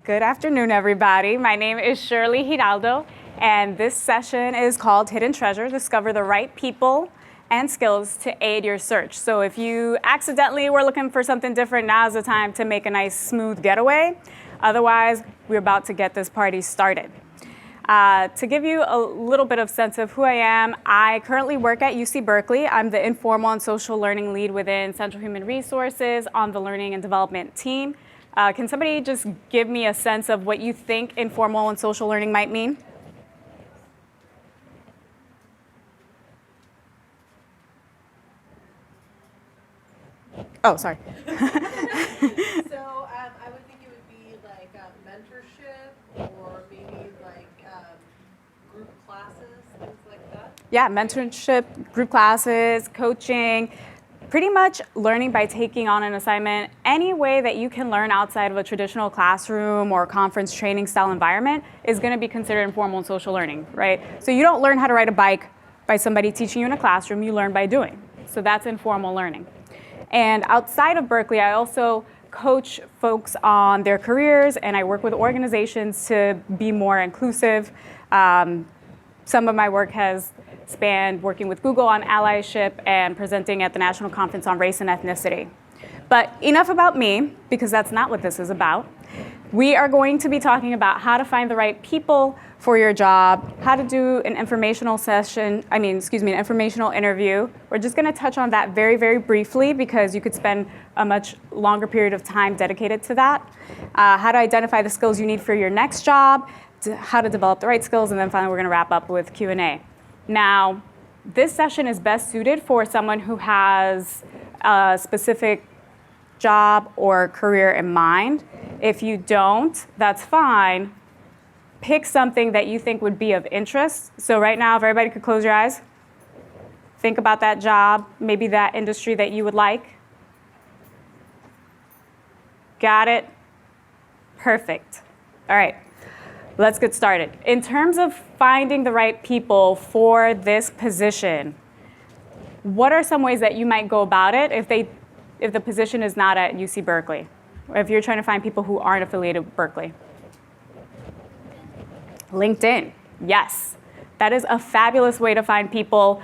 Good afternoon, everybody. My name is Shirley Giraldo, and this session is called Hidden Treasure, Discover the Right People and Skills to Aid Your Search. So if you accidentally were looking for something different, now's the time to make a nice, smooth getaway. Otherwise, we're about to get this party started. To give you a little bit of sense of who I am, I currently work at UC Berkeley. I'm the informal and social learning lead within Central Human Resources on the Learning and Development team. Can somebody just give me a sense of what you think informal and social learning might mean? Oh, sorry. So I would think it would be like mentorship or maybe like group classes, things like that. Yeah, mentorship, group classes, coaching, pretty much learning by taking on an assignment. Any way that you can learn outside of a traditional classroom or conference training style environment is going to be considered informal and social learning, right? So you don't learn how to ride a bike by somebody teaching you in a classroom, you learn by doing. So that's informal learning. And outside of Berkeley, I also coach folks on their careers, and I work with organizations to be more inclusive. Some of my work has spanned working with Google on allyship and presenting at the National Conference on Race and Ethnicity. But enough about me, because that's not what this is about. We are going to be talking about how to find the right people for your job, how to do an informational an informational interview. We're just gonna touch on that very, very briefly because you could spend a much longer period of time dedicated to that. How to identify the skills you need for your next job, how to develop the right skills, and then finally we're gonna wrap up with Q&A. Now, this session is best suited for someone who has a specific job or career in mind. If you don't, that's fine. Pick something that you think would be of interest. So right now, if everybody could close your eyes, think about that job, maybe that industry that you would like. Got it? Perfect. All right. Let's get started. In terms of finding the right people for this position, what are some ways that you might go about it if the position is not at UC Berkeley, or if you're trying to find people who aren't affiliated with Berkeley? LinkedIn, yes. That is a fabulous way to find people.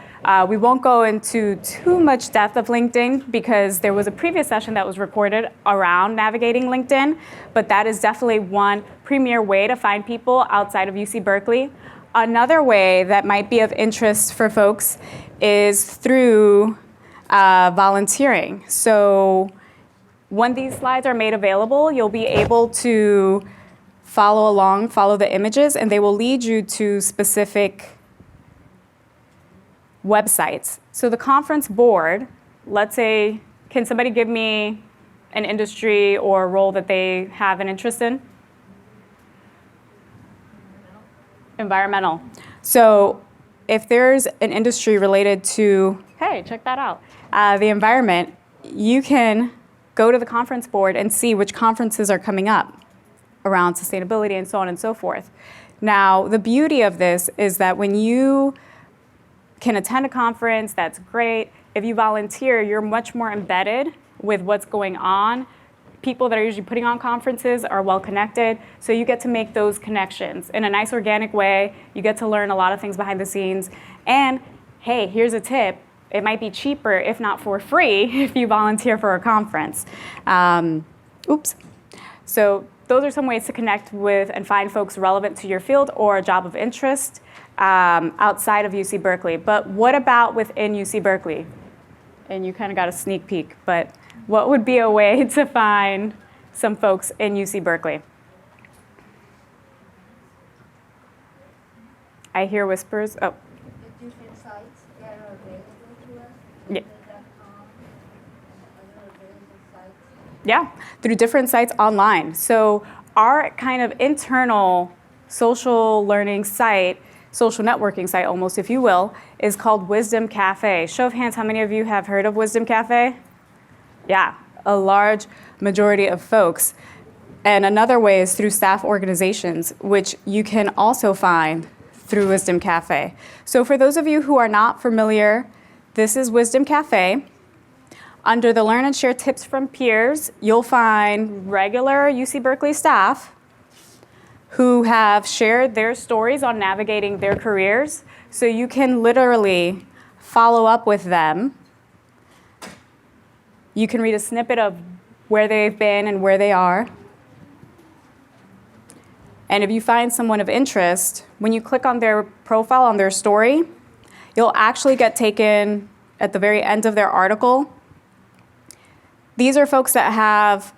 We won't go into too much depth of LinkedIn because there was a previous session that was recorded around navigating LinkedIn, but that is definitely one premier way to find people outside of UC Berkeley. Another way that might be of interest for folks is through volunteering. So when these slides are made available, you'll be able to follow the images, and they will lead you to specific websites. So the conference board, let's say, can somebody give me an industry or role that they have an interest in? Environmental. So if there's an industry related to, hey, check that out, the environment, you can go to the conference board and see which conferences are coming up around sustainability and so on and so forth. Now, the beauty of this is that when you can attend a conference, that's great. If you volunteer, you're much more embedded with what's going on. People that are usually putting on conferences are well connected, so you get to make those connections in a nice organic way. You get to learn a lot of things behind the scenes. And hey, here's a tip. It might be cheaper, if not for free, if you volunteer for a conference. So those are some ways to connect with and find folks relevant to your field or a job of interest outside of UC Berkeley. But what about within UC Berkeley? And you kind of got a sneak peek, but what would be a way to find some folks in UC Berkeley? I hear whispers. Oh. The different sites that are available to us. Yeah. Sites. Yeah, through different sites online. So our kind of internal social learning site, social networking site almost, if you will, is called Wisdom Cafe. Show of hands, how many of you have heard of Wisdom Cafe? Yeah, a large majority of folks. And another way is through staff organizations, which you can also find through Wisdom Cafe. So for those of you who are not familiar, this is Wisdom Cafe. Under the Learn and Share Tips from Peers, you'll find regular UC Berkeley staff who have shared their stories on navigating their careers. So you can literally follow up with them. You can read a snippet of where they've been and where they are. And if you find someone of interest, when you click on their profile, on their story, you'll actually get taken at the very end of their article. These are folks that have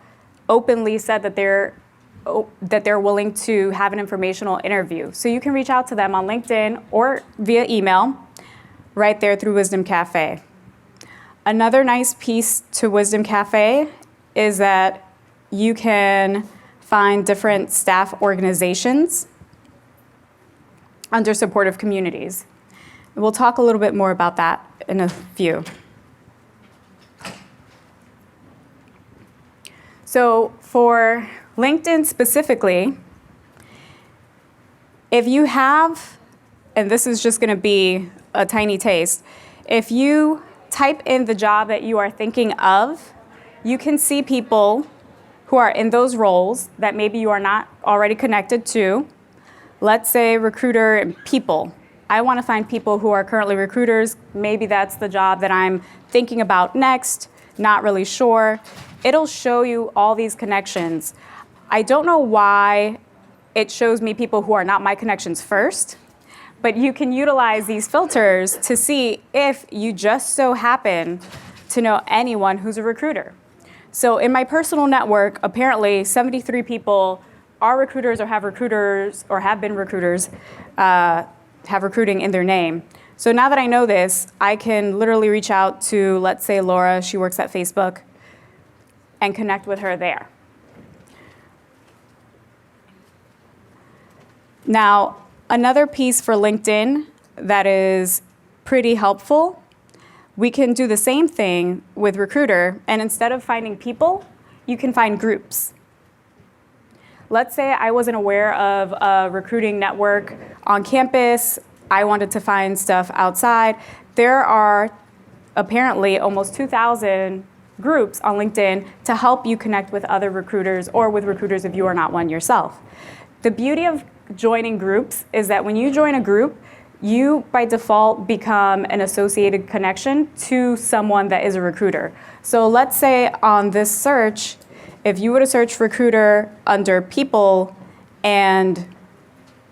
openly said that they're willing to have an informational interview. So you can reach out to them on LinkedIn or via email right there through Wisdom Cafe. Another nice piece to Wisdom Cafe is that you can find different staff organizations under supportive communities. We'll talk a little bit more about that in a few. So for LinkedIn specifically, if you have, and this is just going to be a tiny taste, if you type in the job that you are thinking of, you can see people who are in those roles that maybe you are not already connected to. Let's say recruiter and people. I want to find people who are currently recruiters. Maybe that's the job that I'm thinking about next, not really sure. It'll show you all these connections. I don't know why it shows me people who are not my connections first, but you can utilize these filters to see if you just so happen to know anyone who's a recruiter. So in my personal network, apparently 73 people are recruiters or have been recruiters, have recruiting in their name. So now that I know this, I can literally reach out to, let's say, Laura, she works at Facebook, and connect with her there. Now, another piece for LinkedIn that is pretty helpful, we can do the same thing with Recruiter, and instead of finding people, you can find groups. Let's say I wasn't aware of a recruiting network on campus. I wanted to find stuff outside. There are apparently almost 2,000 groups on LinkedIn to help you connect with other recruiters or with recruiters if you are not one yourself. The beauty of joining groups is that when you join a group, you by default become an associated connection to someone that is a recruiter. So let's say on this search, if you were to search recruiter under people and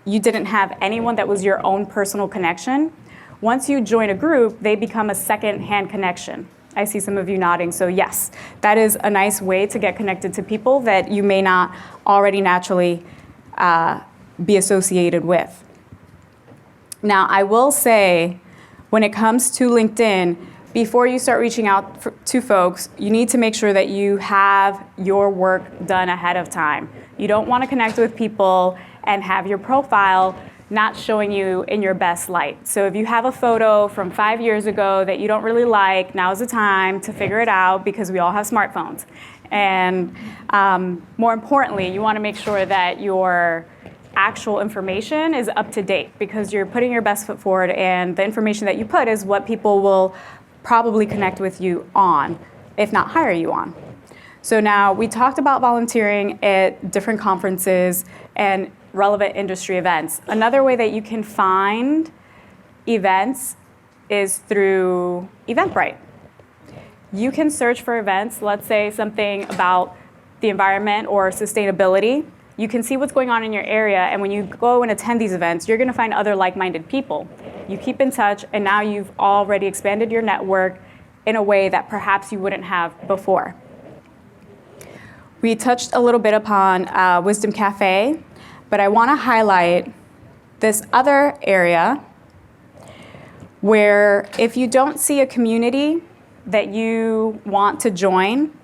you didn't have anyone that was your own personal connection, once you join a group, they become a second-hand connection. I see some of you nodding, so yes, that is a nice way to get connected to people that you may not already naturally be associated with. Now, I will say, when it comes to LinkedIn, before you start reaching out to folks, you need to make sure that you have your work done ahead of time. You don't want to connect with people and have your profile not showing you in your best light. So if you have a photo from 5 years ago that you don't really like, now's the time to figure it out because we all have smartphones. And more importantly, you want to make sure that your actual information is up to date because you're putting your best foot forward, and the information that you put is what people will probably connect with you on, if not hire you on. So now we talked about volunteering at different conferences and relevant industry events. Another way that you can find events is through Eventbrite. You can search for events, let's say something about the environment or sustainability. You can see what's going on in your area, and when you go and attend these events, you're going to find other like-minded people. You keep in touch, and now you've already expanded your network in a way that perhaps you wouldn't have before. We touched a little bit upon Wisdom Cafe, but I want to highlight this other area where if you don't see a community that you want to join,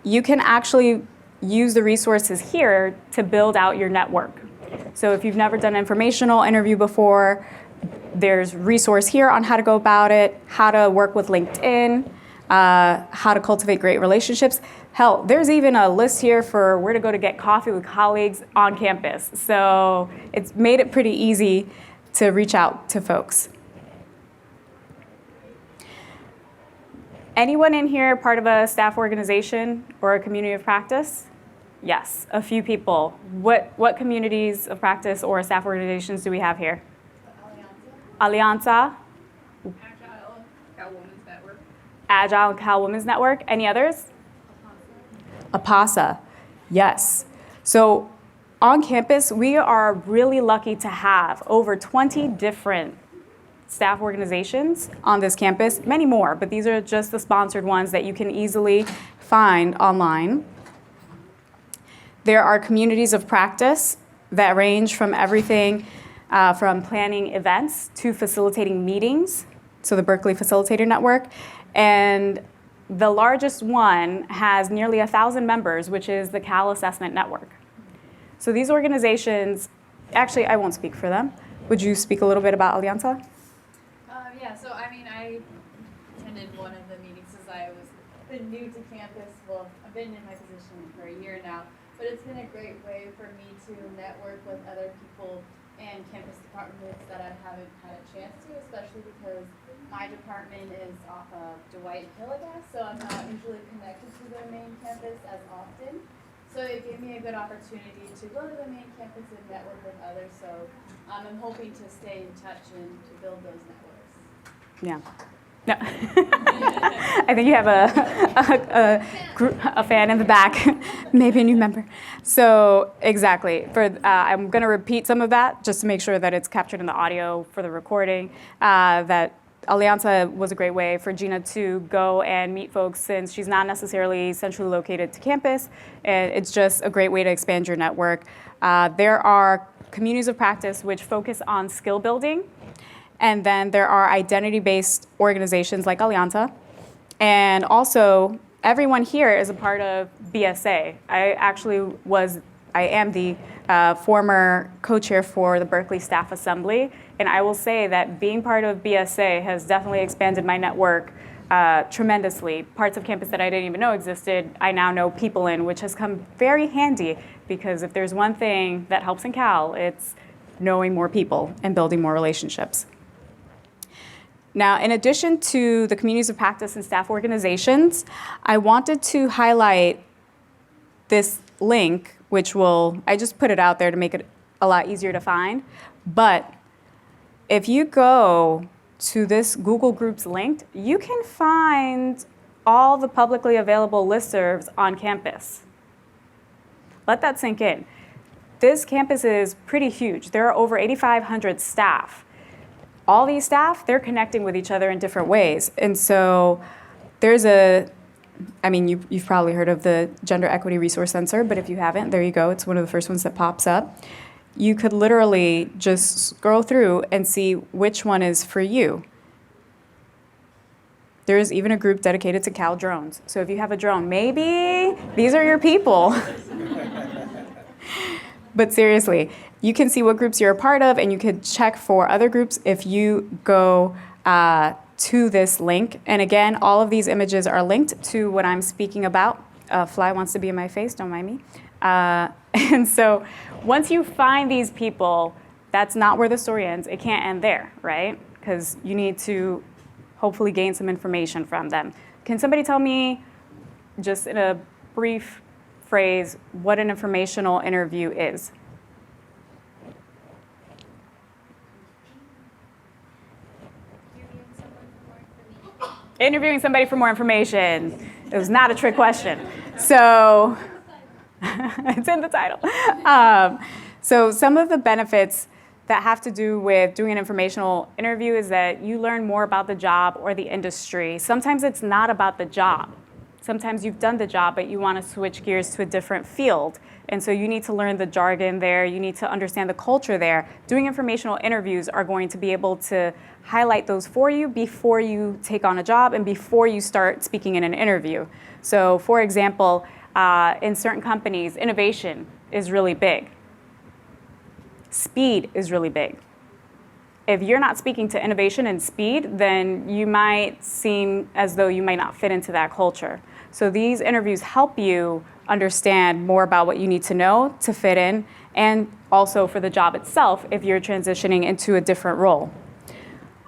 you can actually use the resources here to build out your network. So if you've never done an informational interview before, there's resource here on how to go about it, how to work with LinkedIn, how to cultivate great relationships. Hell, there's even a list here for where to go to get coffee with colleagues on campus. So it's made it pretty easy to reach out to folks. Anyone in here part of a staff organization or a community of practice? Yes, a few people. What communities of practice or staff organizations do we have here? Alianza, Agile Cal Women's Network. Agile Cal Women's Network. Any others? APASA, yes. So on campus, we are really lucky to have over 20 different staff organizations on this campus, many more, but these are just the sponsored ones that you can easily find online. There are communities of practice that range from everything from planning events to facilitating meetings, so the Berkeley Facilitator Network. And the largest one has nearly 1,000 members, which is the Cal Assessment Network. So these organizations, actually, I won't speak for them. Would you speak a little bit about Alianza? Yeah, so I mean, I attended one of the meetings since I was been new to campus. Well, I've been in my position for a year now, but it's been a great way for me to network with other people and campus departments that I haven't had a chance to, especially because my department is off of Dwight Hill, I guess, so I'm not usually connected to the main campus as often. So it gave me a good opportunity to go to the main campus and network with others. So I'm hoping to stay in touch and to build those networks. Yeah. No. I think you have a fan in the back, maybe a new member. So exactly. I'm going to repeat some of that just to make sure that it's captured in the audio for the recording. That Alianza was a great way for Gina to go and meet folks since she's not necessarily centrally located to campus. And it's just a great way to expand your network. There are communities of practice which focus on skill building. And then there are identity-based organizations like Alianza. And also, everyone here is a part of BSA. I am the former co-chair for the Berkeley Staff Assembly. And I will say that being part of BSA has definitely expanded my network tremendously. Parts of campus that I didn't even know existed, I now know people in, which has come very handy because if there's one thing that helps in Cal, it's knowing more people and building more relationships. Now, in addition to the communities of practice and staff organizations, I wanted to highlight this link, which I just put it out there to make it a lot easier to find. But if you go to this Google Groups link, you can find all the publicly available listservs on campus. Let that sink in. This campus is pretty huge. There are over 8,500 staff. All these staff, they're connecting with each other in different ways. And so you've probably heard of the Gender Equity Resource Center, but if you haven't, there you go. It's one of the first ones that pops up. You could literally just scroll through and see which one is for you. There is even a group dedicated to Cal drones. So if you have a drone, maybe these are your people. But seriously, you can see what groups you're a part of, and you could check for other groups if you go to this link. And again, all of these images are linked to what I'm speaking about. A fly wants to be in my face, don't mind me. And so once you find these people, that's not where the story ends. It can't end there, right? Because you need to hopefully gain some information from them. Can somebody tell me, just in a brief phrase, what an informational interview is? Interviewing somebody for more information. It was not a trick question. So it's in the title. So some of the benefits that have to do with doing an informational interview is that you learn more about the job or the industry. Sometimes it's not about the job. Sometimes you've done the job, but you want to switch gears to a different field. And so you need to learn the jargon there. You need to understand the culture there. Doing informational interviews are going to be able to highlight those for you before you take on a job and before you start speaking in an interview. So for example, in certain companies, innovation is really big. Speed is really big. If you're not speaking to innovation and speed, then you might seem as though you might not fit into that culture. So these interviews help you understand more about what you need to know to fit in, and also for the job itself if you're transitioning into a different role.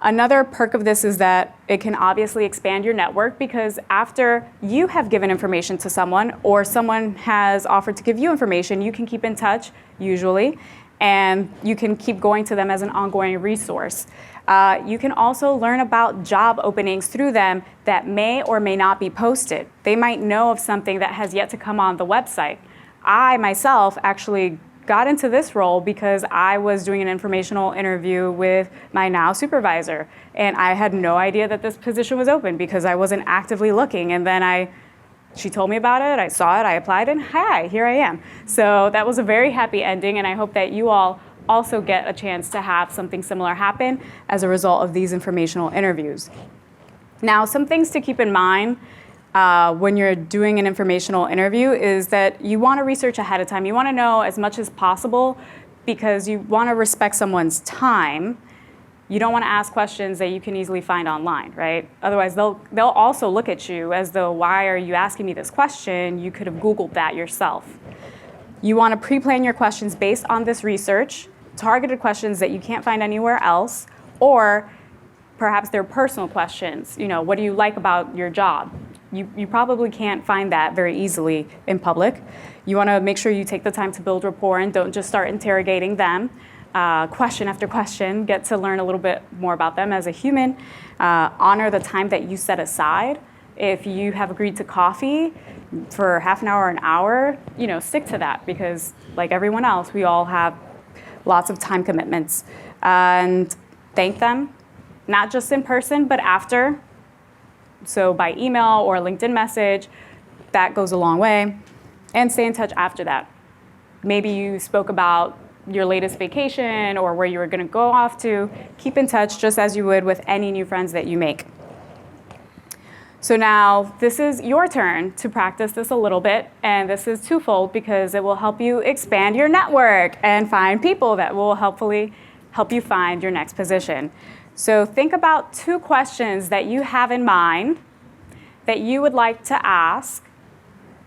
Another perk of this is that it can obviously expand your network, because after you have given information to someone or someone has offered to give you information, you can keep in touch usually, and you can keep going to them as an ongoing resource. You can also learn about job openings through them that may or may not be posted. They might know of something that has yet to come on the website. I myself actually got into this role because I was doing an informational interview with my now supervisor, and I had no idea that this position was open because I wasn't actively looking. And then she told me about it, I saw it, I applied, and hi, here I am. So that was a very happy ending, and I hope that you all also get a chance to have something similar happen as a result of these informational interviews. Now, some things to keep in mind when you're doing an informational interview is that you want to research ahead of time. You want to know as much as possible because you want to respect someone's time. You don't want to ask questions that you can easily find online, right? Otherwise, they'll also look at you as though, why are you asking me this question? You could have Googled that yourself. You want to pre-plan your questions based on this research, targeted questions that you can't find anywhere else, or perhaps they're personal questions. You know, what do you like about your job? You probably can't find that very easily in public. You want to make sure you take the time to build rapport and don't just start interrogating them. Question after question, get to learn a little bit more about them as a human. Honor the time that you set aside. If you have agreed to coffee for half an hour or an hour, you know, stick to that, because like everyone else, we all have lots of time commitments. And thank them, not just in person, but after. So by email or LinkedIn message, that goes a long way. And stay in touch after that. Maybe you spoke about your latest vacation or where you were going to go off to. Keep in touch just as you would with any new friends that you make. So now this is your turn to practice this a little bit, and this is twofold because it will help you expand your network and find people that will hopefully help you find your next position. So think about 2 questions that you have in mind that you would like to ask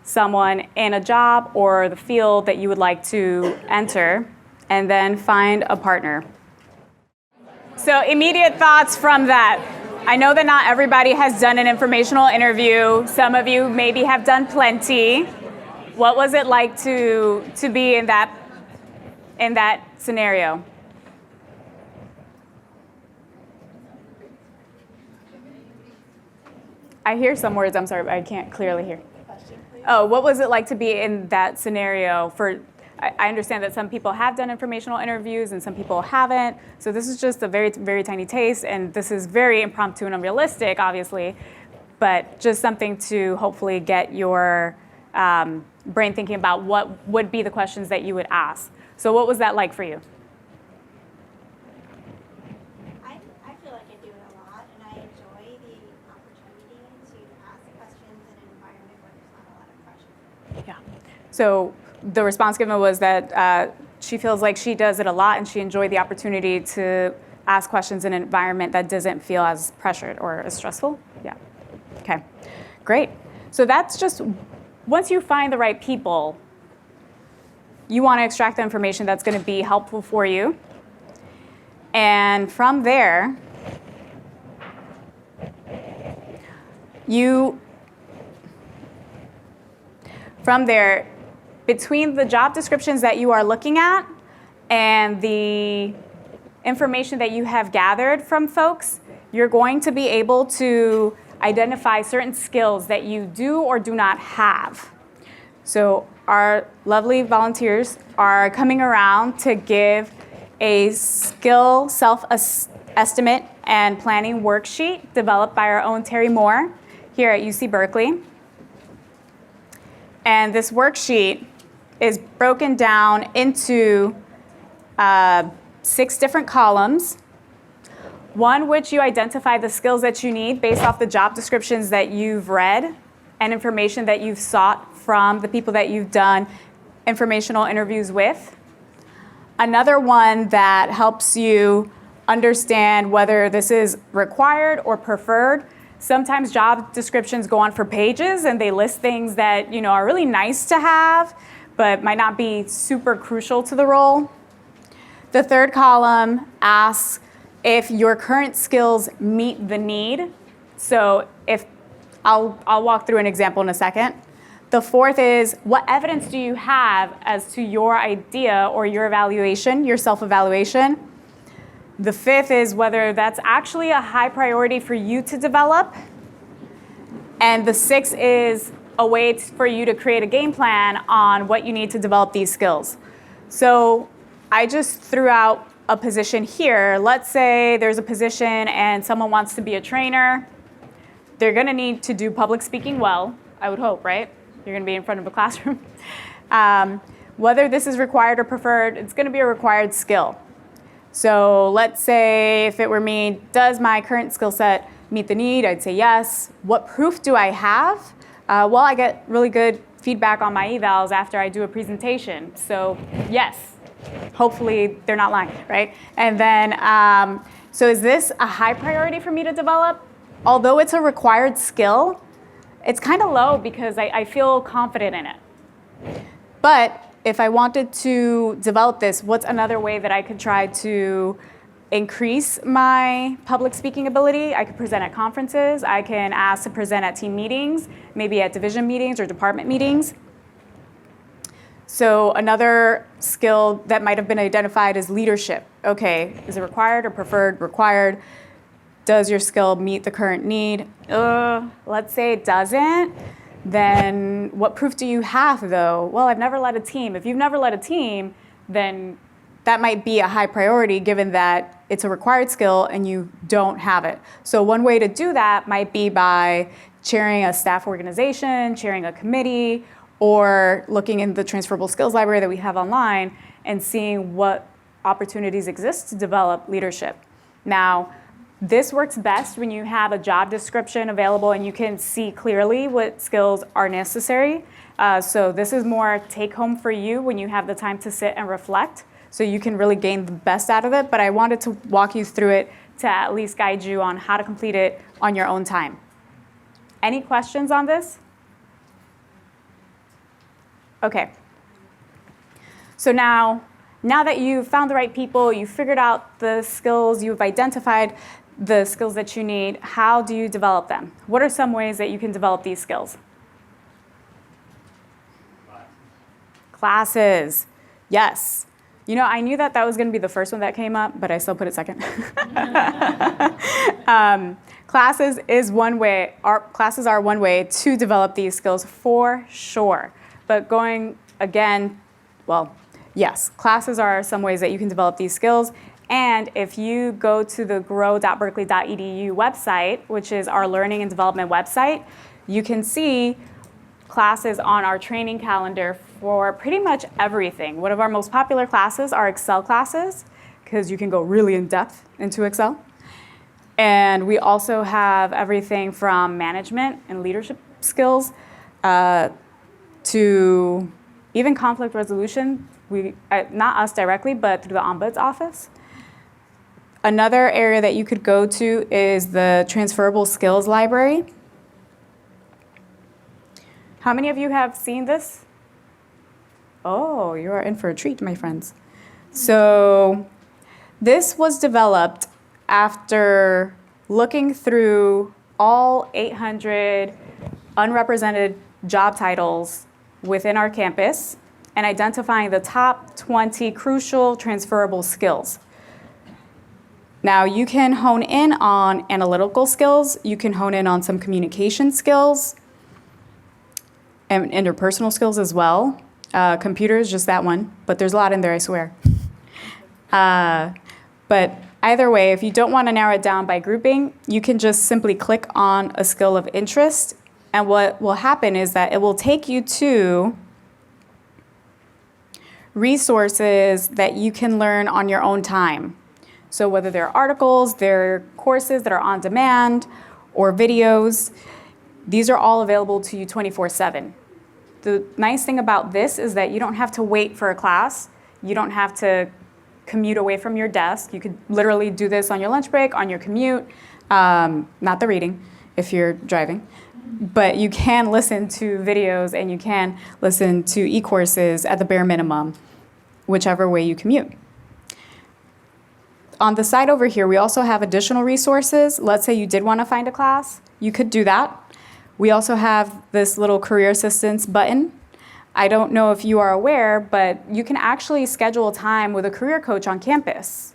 someone in a job or the field that you would like to enter, and then find a partner. So immediate thoughts from that. I know that not everybody has done an informational interview. Some of you maybe have done plenty. What was it like to be in that scenario? I hear some words, I'm sorry, but I can't clearly hear. Oh, what was it like to be in that scenario? I understand that some people have done informational interviews and some people haven't. So this is just a very, very tiny taste, and this is very impromptu and unrealistic, obviously, but just something to hopefully get your brain thinking about what would be the questions that you would ask. So what was that like for you? I feel like I do it a lot, and I enjoy the opportunity to ask questions in an environment where there's not a lot of pressure. Yeah. So the response given was that she feels like she does it a lot, and she enjoyed the opportunity to ask questions in an environment that doesn't feel as pressured or as stressful. Yeah. Okay. Great. So that's just, once you find the right people, you want to extract the information that's going to be helpful for you. And from there, between the job descriptions that you are looking at and the information that you have gathered from folks, you're going to be able to identify certain skills that you do or do not have. So our lovely volunteers are coming around to give a skill self-estimate and planning worksheet developed by our own Terry Moore here at UC Berkeley. And this worksheet is broken down into 6 different columns. One which you identify the skills that you need based off the job descriptions that you've read and information that you've sought from the people that you've done informational interviews with. Another one that helps you understand whether this is required or preferred. Sometimes job descriptions go on for pages and they list things that are really nice to have, but might not be super crucial to the role. The third column asks if your current skills meet the need. So if I'll walk through an example in a second. The fourth is, what evidence do you have as to your idea or your evaluation, your self-evaluation? The fifth is whether that's actually a high priority for you to develop. And the sixth is a way for you to create a game plan on what you need to develop these skills. So I just threw out a position here. Let's say there's a position and someone wants to be a trainer. They're gonna need to do public speaking well, I would hope, right? You're gonna be in front of a classroom. Whether this is required or preferred, it's gonna be a required skill. So let's say if it were me, does my current skill set meet the need? I'd say yes. What proof do I have? Well, I get really good feedback on my evals after I do a presentation. So yes, hopefully they're not lying, right? And then, so is this a high priority for me to develop? Although it's a required skill, it's kind of low because I feel confident in it. But if I wanted to develop this, what's another way that I could try to increase my public speaking ability? I could present at conferences. I can ask to present at team meetings, maybe at division meetings or department meetings. So another skill that might have been identified is leadership. Okay, is it required or preferred? Required. Does your skill meet the current need? Let's say it doesn't. Then what proof do you have though? Well, I've never led a team. If you've never led a team, then that might be a high priority given that it's a required skill and you don't have it. So one way to do that might be by chairing a staff organization, chairing a committee, or looking in the transferable skills library that we have online and seeing what opportunities exist to develop leadership. Now, this works best when you have a job description available and you can see clearly what skills are necessary. So this is more take home for you when you have the time to sit and reflect, so you can really gain the best out of it. But I wanted to walk you through it to at least guide you on how to complete it on your own time. Any questions on this? Okay. So now that you've found the right people, you've figured out the skills, you've identified the skills that you need, how do you develop them? What are some ways that you can develop these skills? Classes. Yes. You know, I knew that was going to be the first one that came up, but I still put it second. Classes is one way. Classes are one way to develop these skills for sure. But going again, well, yes, classes are some ways that you can develop these skills. And if you go to the grow.berkeley.edu website, which is our learning and development website, you can see classes on our training calendar for pretty much everything. One of our most popular classes are Excel classes, because you can go really in depth into Excel. And we also have everything from management and leadership skills to even conflict resolution. Not us directly, but through the Ombuds office. Another area that you could go to is the transferable skills library. How many of you have seen this? Oh, you are in for a treat, my friends. So this was developed after looking through all 800 unrepresented job titles within our campus and identifying the top 20 crucial transferable skills. Now, you can hone in on analytical skills, you can hone in on some communication skills, and interpersonal skills as well. Computers, just that one, but there's a lot in there, I swear. But either way, if you don't want to narrow it down by grouping, you can just simply click on a skill of interest, and what will happen is that it will take you to resources that you can learn on your own time. So whether they're articles, they're courses that are on demand, or videos, these are all available to you 24/7. The nice thing about this is that you don't have to wait for a class. You don't have to commute away from your desk. You could literally do this on your lunch break, on your commute, not the reading if you're driving. But you can listen to videos and you can listen to e-courses at the bare minimum, whichever way you commute. on the side over here, we also have additional resources. Let's say you did want to find a class, you could do that. We also have this little career assistance button. I don't know if you are aware, but you can actually schedule time with a career coach on campus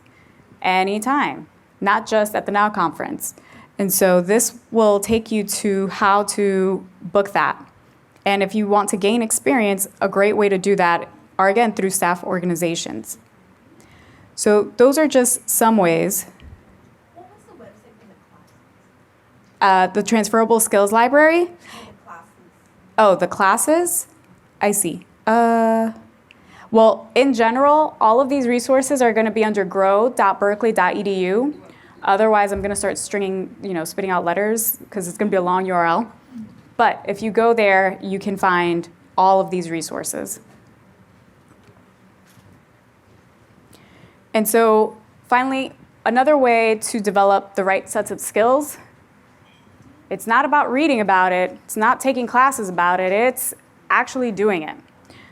anytime, not just at the NOW conference. And so this will take you to how to book that. And if you want to gain experience, a great way to do that are, again, through staff organizations. So those are just some ways. What was the website for the classes? The transferable skills library. Oh, the classes. Oh, the classes? I see. Well, in general, all of these resources are going to be under grow.berkeley.edu. Otherwise, I'm going to start spitting out letters because it's going to be a long URL. But if you go there, you can find all of these resources. And so finally, another way to develop the right sets of skills, it's not about reading about it, it's not taking classes about it, it's actually doing it.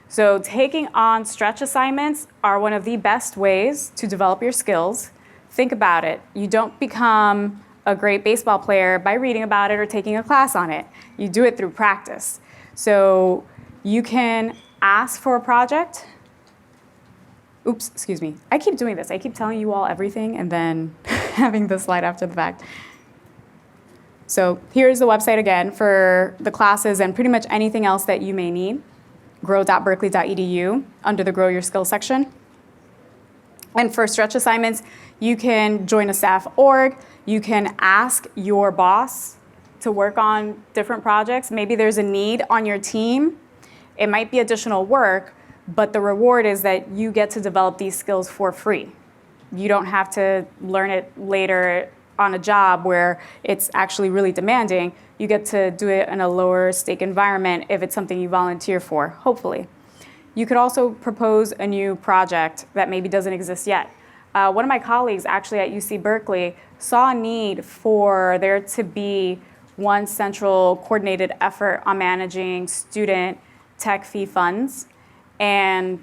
So taking on stretch assignments are one of the best ways to develop your skills. Think about it. You don't become a great baseball player by reading about it or taking a class on it. You do it through practice. So you can ask for a project. Oops, excuse me. I keep doing this. I keep telling you all everything and then having the slide after the fact. So here's the website again for the classes and pretty much anything else that you may need. Grow.berkeley.edu under the Grow Your Skills section. And for stretch assignments, you can join a staff org. You can ask your boss to work on different projects. Maybe there's a need on your team. It might be additional work, but the reward is that you get to develop these skills for free. You don't have to learn it later on a job where it's actually really demanding. You get to do it in a lower stake environment if it's something you volunteer for, hopefully. You could also propose a new project that maybe doesn't exist yet. One of my colleagues actually at UC Berkeley saw a need for there to be one central coordinated effort on managing student tech fee funds. And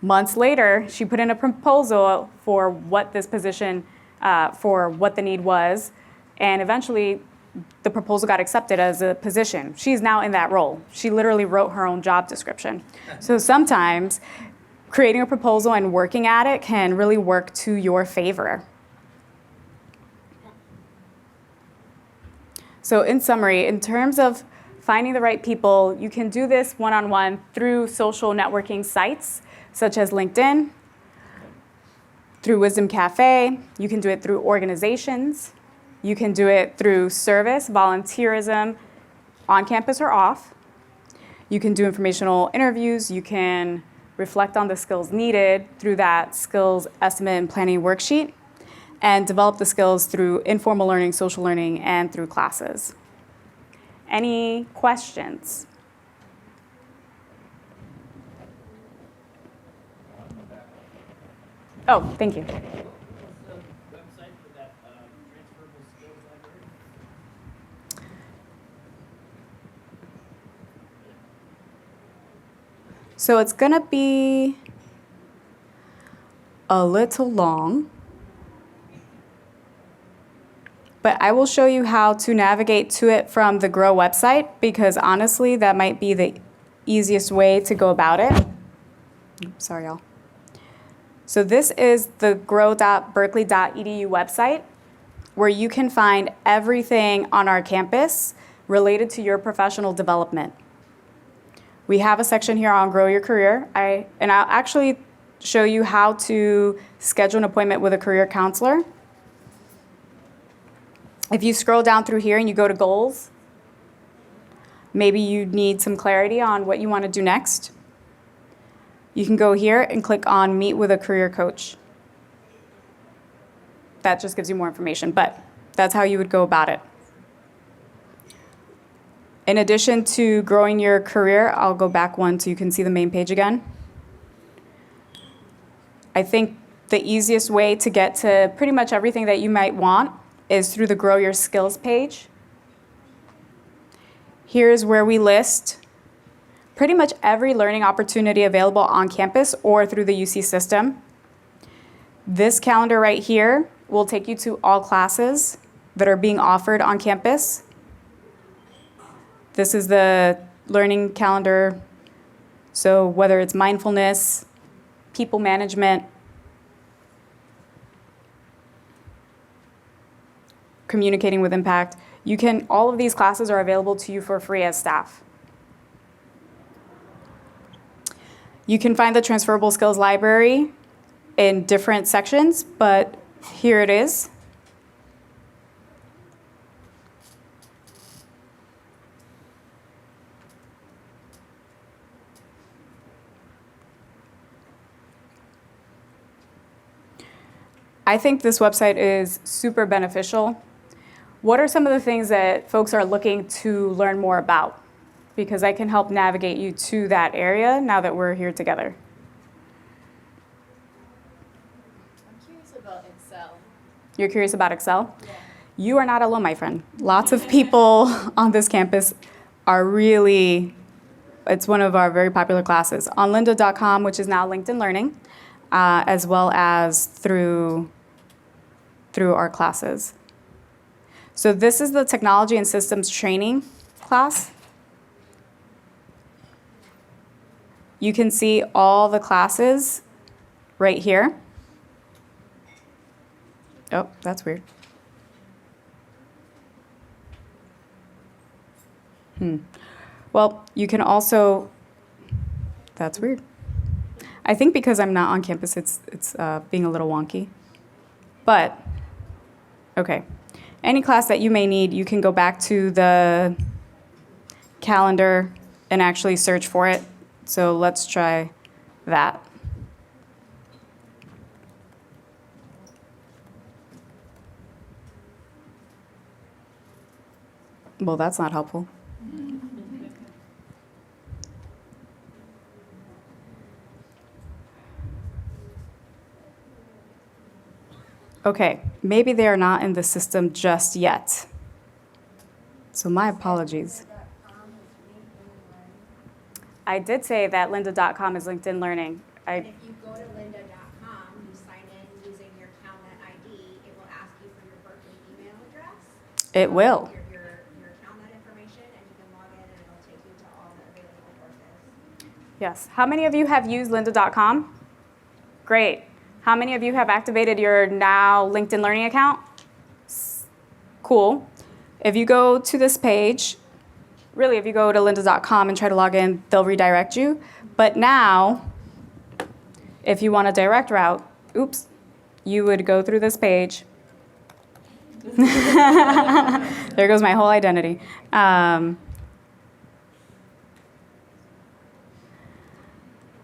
months later, she put in a proposal for what this position, for what the need was. And eventually, the proposal got accepted as a position. She's now in that role. She literally wrote her own job description. So sometimes creating a proposal and working at it can really work to your favor. So in summary, in terms of finding the right people, you can do this one-on-one through social networking sites such as LinkedIn, through Wisdom Cafe. You can do it through organizations. You can do it through service, volunteerism, on campus or off. You can do informational interviews. You can reflect on the skills needed through that skills estimate and planning worksheet, and develop the skills through informal learning, social learning, and through classes. Any questions? Oh, thank you. What's the website for that transferable skills library? So it's gonna be a little long, but I will show you how to navigate to it from the Grow website, because honestly, that might be the easiest way to go about it. Oops, sorry, y'all. So this is the grow.berkeley.edu website, where you can find everything on our campus related to your professional development. We have a section here on Grow Your Career, and I'll actually show you how to schedule an appointment with a career counselor. If you scroll down through here and you go to goals, maybe you need some clarity on what you want to do next. You can go here and click on Meet with a Career Coach. That just gives you more information, but that's how you would go about it. In addition to growing your career, I'll go back one so you can see the main page again. I think the easiest way to get to pretty much everything that you might want is through the Grow Your Skills page. Here's where we list pretty much every learning opportunity available on campus or through the UC system. This calendar right here will take you to all classes that are being offered on campus. This is the learning calendar. So whether it's mindfulness, people management, communicating with impact, all of these classes are available to you for free as staff. You can find the transferable skills library in different sections, but here it is. I think this website is super beneficial. What are some of the things that folks are looking to learn more about? Because I can help navigate you to that area now that we're here together. I'm curious about Excel. You're curious about Excel? Yeah. You are not alone, my friend. Lots of people on this campus are really, it's one of our very popular classes. On lynda.com, which is now LinkedIn Learning, as well as through our classes. So this is the Technology and Systems Training class. You can see all the classes right here. Oh, that's weird. Well, you can also, that's weird. I think because I'm not on campus, it's being a little wonky. But, okay. Any class that you may need, you can go back to the calendar and actually search for it. So let's try that. Well, that's not helpful. Okay, maybe they are not in the system just yet. So my apologies. I did say that lynda.com is LinkedIn Learning. And if you go to lynda.com, you sign in using your CalNet ID, it will ask you for your Berkeley email address. It will. Your CalNet information, and you can log in, and it'll take you to all the available courses. Yes. How many of you have used lynda.com? Great. How many of you have activated your now LinkedIn Learning account? Cool. If you go to this page, really, if you go to lynda.com and try to log in, they'll redirect you. But now, if you want a direct route, oops, you would go through this page. There goes my whole identity. And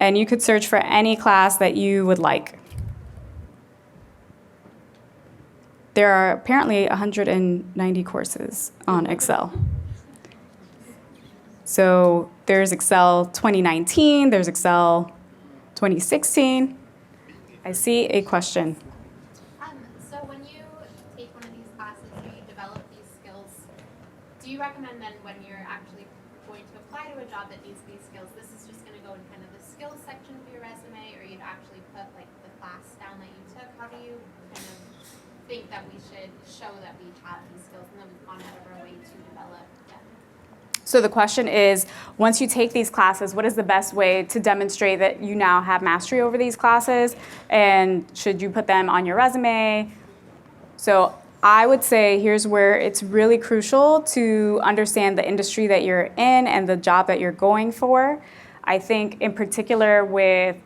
you could search for any class that you would like. There are apparently 190 courses on Excel. So there's Excel 2019, there's Excel 2016. I see a question. So when you take one of these classes or you develop these skills, do you recommend then when you're actually going to apply to a job that needs these skills, this is just going to go in kind of the skills section of your resume, or you'd actually put like the class down that you took? How do you kind of think that we should show that we have these skills and that we've gone out of our way to develop them? So the question is, once you take these classes, what is the best way to demonstrate that you now have mastery over these classes? And should you put them on your resume? So I would say here's where it's really crucial to understand the industry that you're in and the job that you're going for. I think in particular with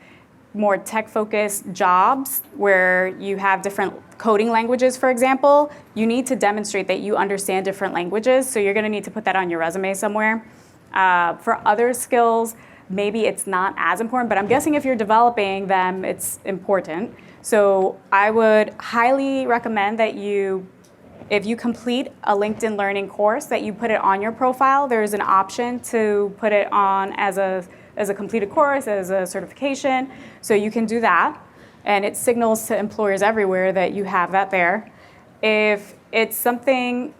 more tech-focused jobs where you have different coding languages, for example, you need to demonstrate that you understand different languages, so you're going to need to put that on your resume somewhere. For other skills, maybe it's not as important, but I'm guessing if you're developing them, it's important. So I would highly recommend that if you complete a LinkedIn Learning course, that you put it on your profile. There's an option to put it on as a completed course, as a certification, so you can do that. And it signals to employers everywhere that you have that there. If it's something,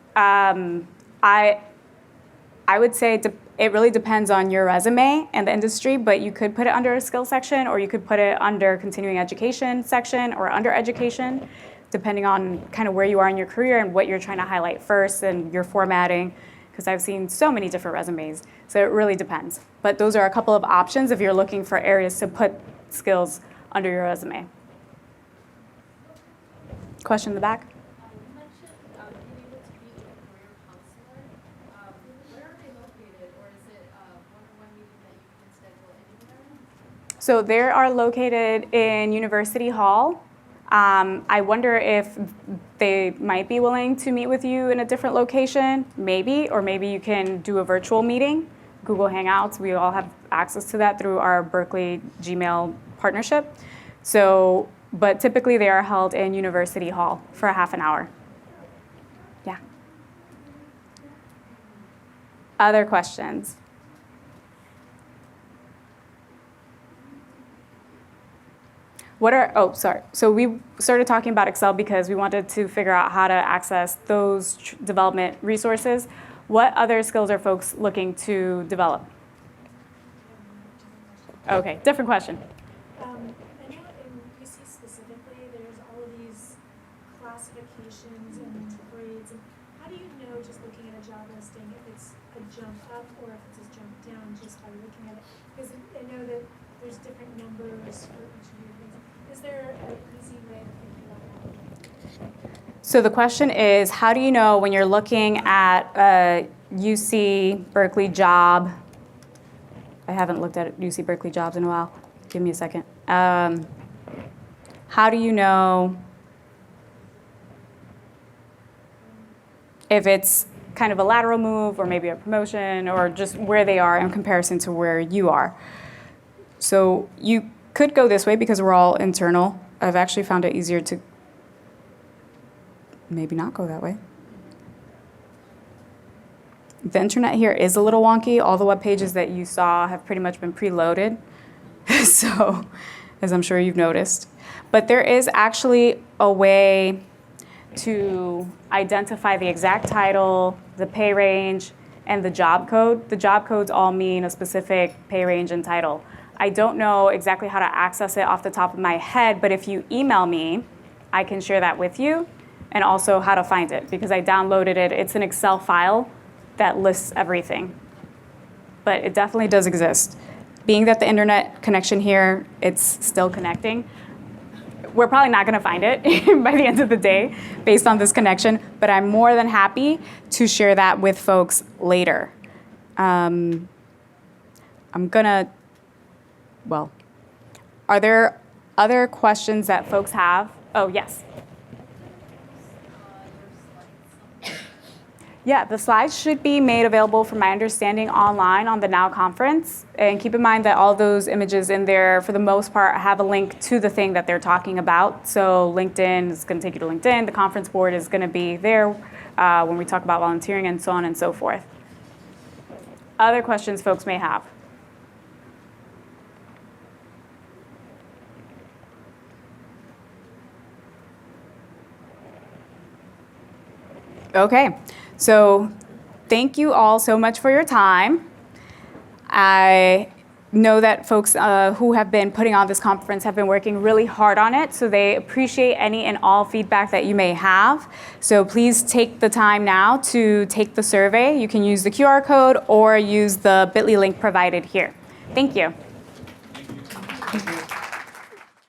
I would say it really depends on your resume and the industry, but you could put it under a skill section, or you could put it under continuing education section or under education, depending on kind of where you are in your career and what you're trying to highlight first and your formatting, because I've seen so many different resumes. So it really depends. But those are a couple of options if you're looking for areas to put skills under your resume. Question in the back? You mentioned being able to meet with a career counselor. Where are they located, or is it one-on-one meeting that you can schedule anywhere? So they are located in University Hall. I wonder if they might be willing to meet with you in a different location, maybe, or maybe you can do a virtual meeting, Google Hangouts. We all have access to that through our Berkeley Gmail partnership. So, but typically they are held in University Hall for a half an hour. Yeah. Other questions? So we started talking about Excel because we wanted to figure out how to access those development resources. What other skills are folks looking to develop? Okay, different question. I know in UC specifically, there's all of these classifications and grades. And how do you know, just looking at a job listing, if it's a jump up or if it's a jump down just by looking at it? Because I know that there's different numbers for each of your things. Is there an easy way of thinking about that? So the question is, how do you know when you're looking at a UC Berkeley job? I haven't looked at UC Berkeley jobs in a while. Give me a second. How do you know if it's kind of a lateral move or maybe a promotion, or just where they are in comparison to where you are? So you could go this way because we're all internal. I've actually found it easier to maybe not go that way. The internet here is a little wonky. All the web pages that you saw have pretty much been preloaded, so, as I'm sure you've noticed. But there is actually a way to identify the exact title, the pay range, and the job code. The job codes all mean a specific pay range and title. I don't know exactly how to access it off the top of my head, but if you email me, I can share that with you, and also how to find it, because I downloaded it. It's an Excel file that lists everything. But it definitely does exist. Being that the internet connection here, it's still connecting, we're probably not gonna find it by the end of the day based on this connection, but I'm more than happy to share that with folks later. I'm gonna, well, are there other questions that folks have? Oh, yes. Yeah, the slides should be made available, from my understanding, online on the Now conference. And keep in mind that all those images in there, for the most part, have a link to the thing that they're talking about. So LinkedIn is going to take you to LinkedIn. The conference board is going to be there when we talk about volunteering and so on and so forth. Other questions folks may have? Okay. So thank you all so much for your time. I know that folks who have been putting on this conference have been working really hard on it, so they appreciate any and all feedback that you may have. So please take the time now to take the survey. You can use the QR code or use the bit.ly link provided here. Thank you. Thank you.